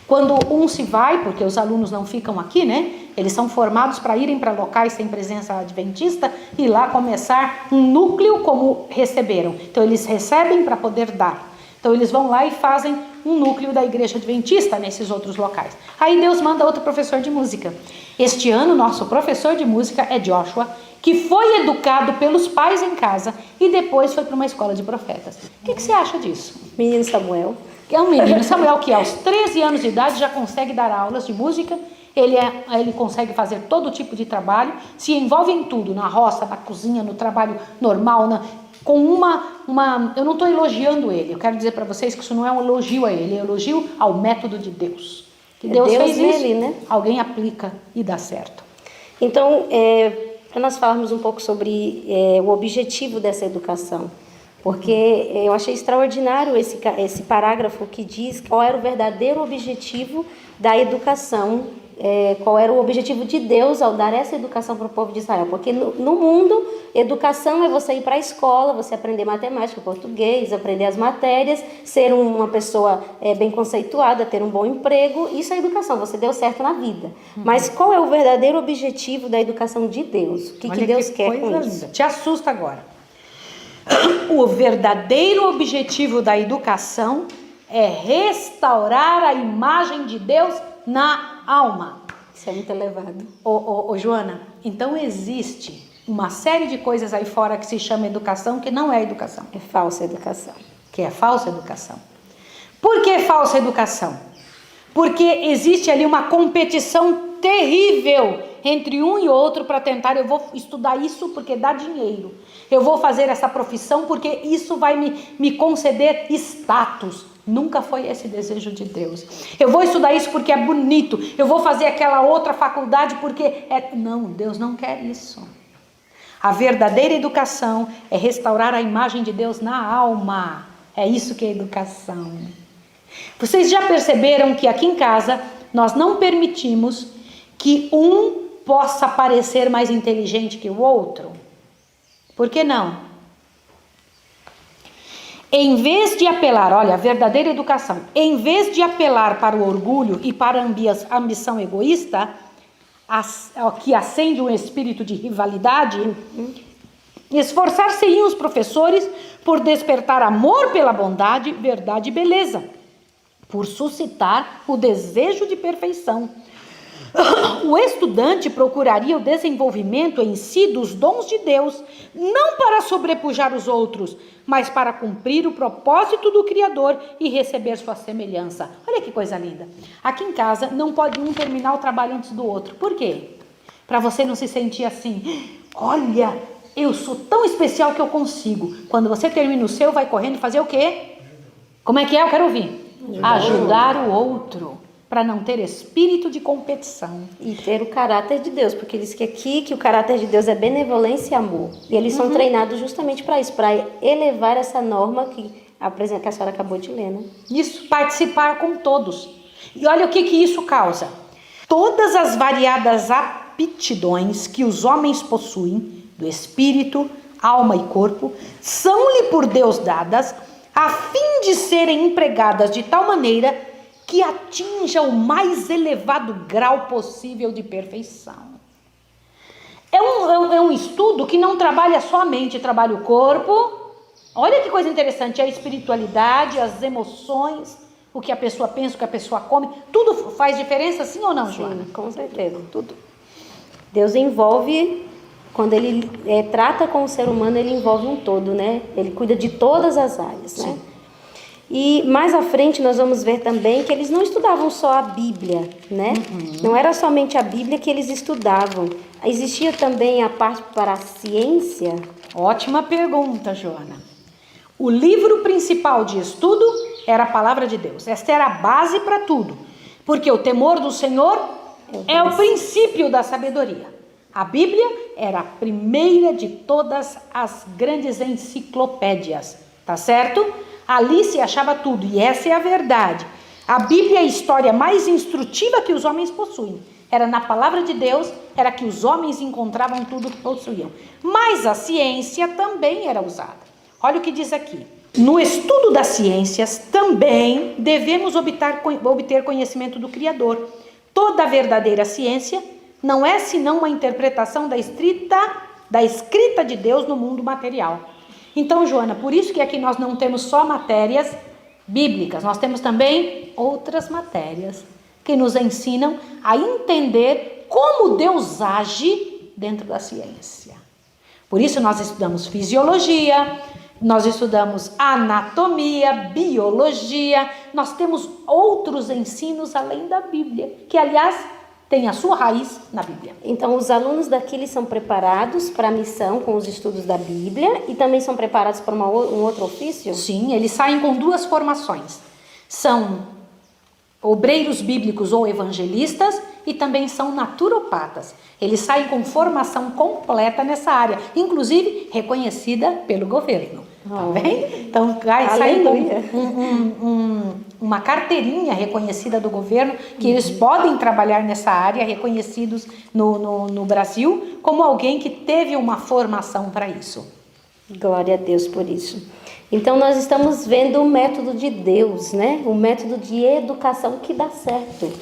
Quando um se vai, porque os alunos não ficam aqui, né? Eles são formados para irem para locais sem presença adventista e lá começar um núcleo como receberam. Então eles recebem para poder dar. Então eles vão lá e fazem um núcleo da igreja adventista nesses outros locais. Aí Deus manda outro professor de música. Este ano nosso professor de música é Joshua, que foi educado pelos pais em casa e depois foi para uma escola de profetas. O que você acha disso? Menino Samuel. É um menino, Samuel, que aos 13 anos de idade já consegue dar aulas de música, ele consegue fazer todo tipo de trabalho, se envolve em tudo, na roça, na cozinha, no trabalho normal, com eu não estou elogiando ele, eu quero dizer para vocês que isso não é um elogio a ele, é um elogio ao método de Deus. Que Deus fez nele, isso, né? Alguém aplica e dá certo. Então, para nós falarmos um pouco sobre o objetivo dessa educação, porque eu achei extraordinário esse parágrafo que diz qual era o verdadeiro objetivo da educação, qual era o objetivo de Deus ao dar essa educação para o povo de Israel. Porque no mundo, educação é você ir para a escola, você aprender matemática, português, aprender as matérias, ser uma pessoa bem conceituada, ter um bom emprego. Isso é educação, você deu certo na vida. Mas qual é o verdadeiro objetivo da educação de Deus? O que Deus quer com isso? Te assusta agora. O verdadeiro objetivo da educação é restaurar a imagem de Deus na alma. Isso é muito elevado. Joana, então existe uma série de coisas aí fora que se chama educação que não é educação. É falsa educação. Que é falsa educação. Por que falsa educação? Porque existe ali uma competição terrível entre um e outro para tentar, eu vou estudar isso porque dá dinheiro. Eu vou fazer essa profissão porque isso vai me conceder status. Nunca foi esse desejo de Deus. Eu vou estudar isso porque é bonito. Eu vou fazer aquela outra faculdade porque é... Não, Deus não quer isso. A verdadeira educação é restaurar a imagem de Deus na alma. É isso que é educação. Vocês já perceberam que aqui em casa nós não permitimos que um possa parecer mais inteligente que o outro? Por que não? Em vez de apelar, olha, a verdadeira educação, em vez de apelar para o orgulho e para a ambição egoísta, que acende um espírito de rivalidade, esforçar-se-iam os professores por despertar amor pela bondade, verdade e beleza, por suscitar o desejo de perfeição. O estudante procuraria o desenvolvimento em si dos dons de Deus, não para sobrepujar os outros, mas para cumprir o propósito do Criador e receber sua semelhança. Olha que coisa linda. Aqui em casa não pode um terminar o trabalho antes do outro. Por quê? Para você não se sentir assim, olha, eu sou tão especial que eu consigo. Quando você termina o seu, vai correndo fazer o quê? Como é que é? Eu quero ouvir. Ajudar o outro. para não ter espírito de competição. E ter o caráter de Deus, porque diz que aqui que o caráter de Deus é benevolência e amor. E eles são treinados justamente para isso, para elevar essa norma que a senhora acabou de ler, né? Isso, participar com todos. E olha o que isso causa. Todas as variadas aptidões que os homens possuem, do espírito, alma e corpo, são-lhe por Deus dadas, a fim de serem empregadas de tal maneira que atinja o mais elevado grau possível de perfeição. É um estudo que não trabalha só a mente, trabalha o corpo. Olha que coisa interessante, a espiritualidade, as emoções, o que a pessoa pensa, o que a pessoa come, tudo faz diferença, sim ou não, Joana? Sim, com certeza, tudo. Deus envolve, quando ele trata com o ser humano, ele envolve um todo, né? Ele cuida de todas as áreas, né? E mais à frente nós vamos ver também que eles não estudavam só a Bíblia, né? Não era somente a Bíblia que eles estudavam. Existia também a parte para a ciência. Ótima pergunta, Joana. O livro principal de estudo era a palavra de Deus. Esta era a base para tudo. Porque o temor do Senhor é o princípio da sabedoria. A Bíblia era a primeira de todas as grandes enciclopédias, tá certo? Ali se achava tudo, e essa é a verdade. A Bíblia é a história mais instrutiva que os homens possuem. Era na palavra de Deus, era que os homens encontravam tudo que possuíam. Mas a ciência também era usada. Olha o que diz aqui. No estudo das ciências, também devemos obter conhecimento do Criador. Toda verdadeira ciência não é senão uma interpretação da escrita de Deus no mundo material. Então, Joana, por isso que aqui nós não temos só matérias bíblicas, nós temos também outras matérias que nos ensinam a entender como Deus age dentro da ciência. Por isso nós estudamos fisiologia, nós estudamos anatomia, biologia, nós temos outros ensinos além da Bíblia, que aliás tem a sua raiz na Bíblia. Então, os alunos daqui eles são preparados para a missão com os estudos da Bíblia e também são preparados para um outro ofício? Sim, eles saem com duas formações. São obreiros bíblicos ou evangelistas e também são naturopatas. Eles saem com formação completa nessa área, inclusive reconhecida pelo governo. Tá vendo? Então, saem com uma carteirinha reconhecida do governo, que eles podem trabalhar nessa área, reconhecidos no Brasil, como alguém que teve uma formação para isso. Glória a Deus por isso. Então, nós estamos vendo o método de Deus, né? O método de educação que dá certo.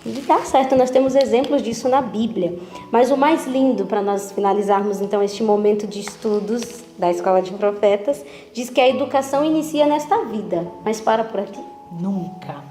E dá certo, nós temos exemplos disso na Bíblia. Mas o mais lindo, para nós finalizarmos então este momento de estudos da Escola de Profetas, diz que a educação inicia nesta vida. Mas para por aqui? Nunca.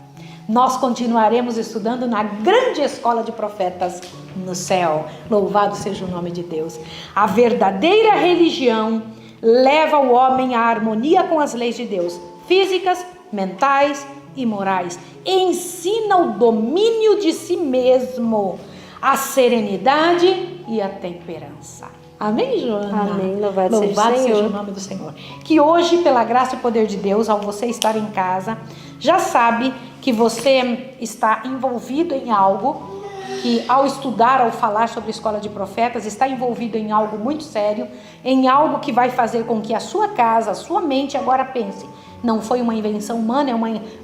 Nós continuaremos estudando na grande Escola de Profetas no céu. Louvado seja o nome de Deus. A verdadeira religião leva o homem à harmonia com as leis de Deus, físicas, mentais e morais. Ensina o domínio de si mesmo, a serenidade e a temperança. Amém, Joana? Amém, louvado seja o nome do Senhor. Que hoje, pela graça e poder de Deus, ao você estar em casa, já sabe que você está envolvido em algo, que ao estudar, ao falar sobre a Escola de Profetas, está envolvido em algo muito sério, em algo que vai fazer com que a sua casa, a sua mente agora pense. Não foi uma invenção humana,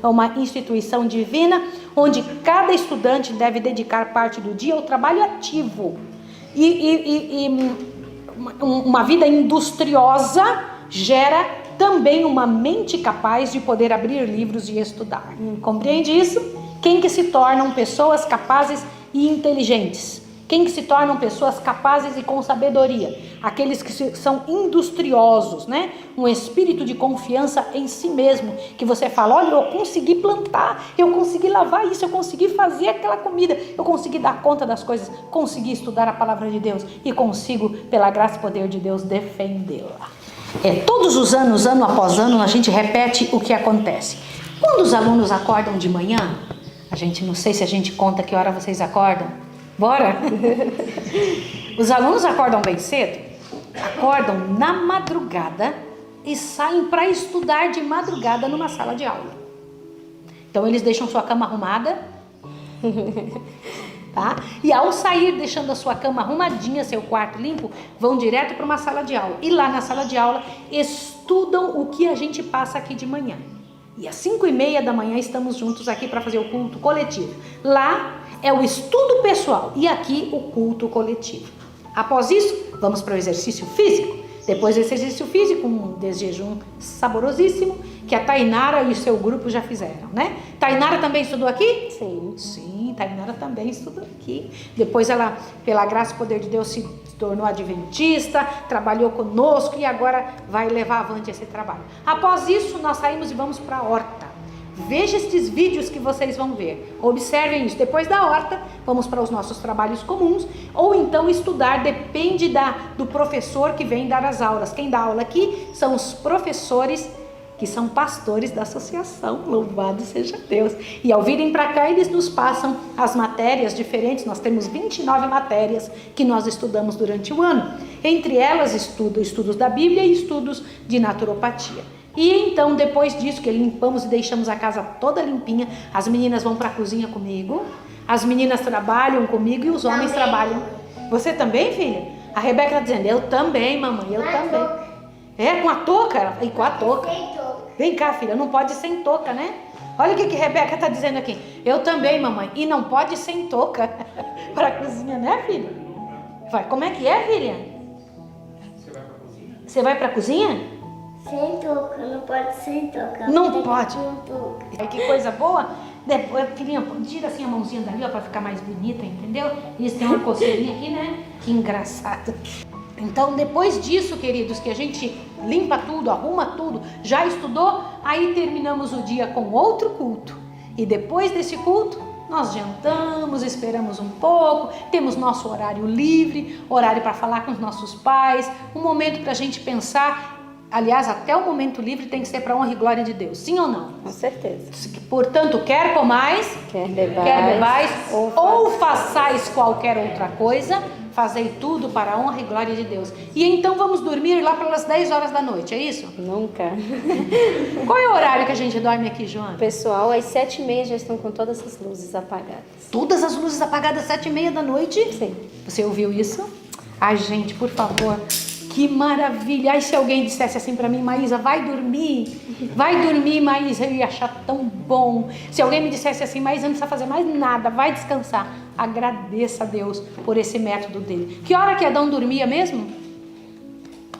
é uma instituição divina, onde cada estudante deve dedicar parte do dia ao trabalho ativo. Uma vida industriosa gera também uma mente capaz de poder abrir livros e estudar. Compreende isso? Quem que se tornam pessoas capazes e inteligentes? Quem que se tornam pessoas capazes e com sabedoria? Aqueles que são industriosos, né? Um espírito de confiança em si mesmo, que você fala, olha, eu consegui plantar, eu consegui lavar isso, eu consegui fazer aquela comida, eu consegui dar conta das coisas, consegui estudar a palavra de Deus e consigo, pela graça e poder de Deus, defendê-la. Todos os anos, ano após ano, a gente repete o que acontece. Quando os alunos acordam de manhã, não sei se a gente conta que hora vocês acordam. Bora? Os alunos acordam bem cedo, acordam na madrugada e saem para estudar de madrugada numa sala de aula. Então eles deixam sua cama arrumada, Tá? E ao sair, deixando a sua cama arrumadinha, seu quarto limpo, vão direto para uma sala de aula. E lá na sala de aula estudam o que a gente passa aqui de manhã. E às 5h30 da manhã estamos juntos aqui para fazer o culto coletivo. Lá é o estudo pessoal e aqui o culto coletivo. Após isso, vamos para o exercício físico. Depois desse exercício físico, um desjejum saborosíssimo, que a Tainara e o seu grupo já fizeram, né? Tainara também estudou aqui? Sim. Sim, Tainara também estudou aqui. Depois ela, pela graça e poder de Deus, se tornou adventista, trabalhou conosco e agora vai levar avante esse trabalho. Após isso, nós saímos e vamos para a horta. Veja estes vídeos que vocês vão ver. Observem isso. Depois da horta, vamos para os nossos trabalhos comuns ou então estudar, depende do professor que vem dar as aulas. Quem dá aula aqui são os professores que são pastores da associação. Louvado seja Deus. E ao virem para cá, eles nos passam as matérias diferentes. Nós temos 29 matérias que nós estudamos durante o ano. Entre elas, estudos da Bíblia e estudos de naturopatia. E então, depois disso, que limpamos e deixamos a casa toda limpinha, as meninas vão para a cozinha comigo, as meninas trabalham comigo e os homens trabalham. Você também, filha? A Rebeca está dizendo, eu também, mamãe, eu também. É, com a touca? E com a touca. Vem cá, filha, não pode ir sem touca, né? Olha o que a Rebeca está dizendo aqui. Eu também, mamãe, e não pode ir sem touca para a cozinha, né, filha? Vai, como é que é, filha? Você vai para a cozinha? Sem touca, não pode sem touca. Não pode. Ai, que coisa boa. Depois, filhinha, tira assim a mãozinha dali, ó, pra ficar mais bonita, entendeu? Isso tem uma coceirinha aqui, né? Que engraçado. Então, depois disso, queridos, que a gente limpa tudo, arruma tudo, já estudou, aí terminamos o dia com outro culto. E depois desse culto, nós jantamos, esperamos um pouco, temos nosso horário livre, horário para falar com os nossos pais, um momento para a gente pensar. Aliás, até o momento livre tem que ser para honra e glória de Deus, sim ou não? Com certeza. Portanto, quer comais, quer bebais, ou façais qualquer outra coisa, fazei tudo para a honra e glória de Deus. E então vamos dormir lá pelas 10 horas da noite, é isso? Nunca. Qual é o horário que a gente dorme aqui, Joana? Pessoal, às 7h30 já estão com todas as luzes apagadas. Todas as luzes apagadas às 7h30 da noite? Sim. Você ouviu isso? Ai, gente, por favor. Que maravilha! Ai, se alguém dissesse assim pra mim, Maísa, vai dormir, Maísa, eu ia achar tão bom. Se alguém me dissesse assim, Maísa, não precisa fazer mais nada, vai descansar. Agradeça a Deus por esse método dele. Que hora que Adão dormia mesmo?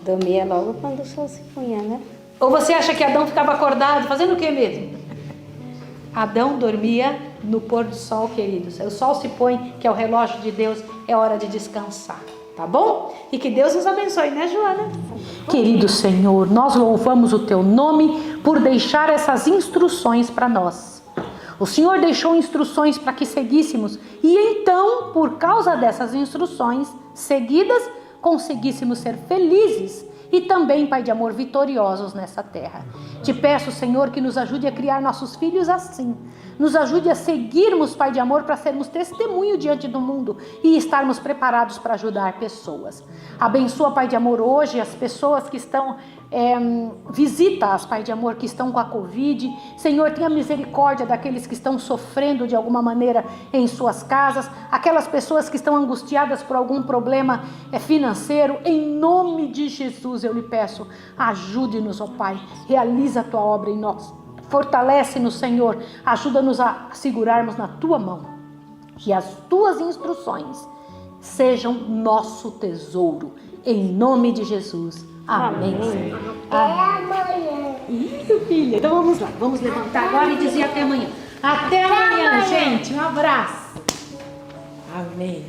Dormia logo quando o sol se punha, né? Ou você acha que Adão ficava acordado, fazendo o que mesmo? Adão dormia no pôr do sol, queridos. O sol se põe, que é o relógio de Deus, é hora de descansar. Tá bom? E que Deus nos abençoe, né, Joana? Querido Senhor, nós louvamos o Teu nome por deixar essas instruções para nós. O Senhor deixou instruções para que seguíssemos e então, por causa dessas instruções seguidas, conseguíssemos ser felizes e também, Pai de amor, vitoriosos nessa terra. Te peço, Senhor, que nos ajude a criar nossos filhos assim. Nos ajude a seguirmos, Pai de amor, para sermos testemunho diante do mundo e estarmos preparados para ajudar pessoas. Abençoa, Pai de amor, hoje as pessoas que estão, visita-as, Pai de amor, que estão com a Covid. Senhor, tenha misericórdia daqueles que estão sofrendo de alguma maneira em suas casas, aquelas pessoas que estão angustiadas por algum problema financeiro. Em nome de Jesus eu lhe peço, ajude-nos, ó Pai, realiza a Tua obra em nós. Fortalece-nos, Senhor, ajuda-nos a segurarmos na Tua mão. Que as Tuas instruções sejam nosso tesouro. Em nome de Jesus. Amém. Até amanhã. Isso, filha. Então vamos lá. Vamos levantar agora e dizer até amanhã. Até amanhã, gente. Um abraço. Amém.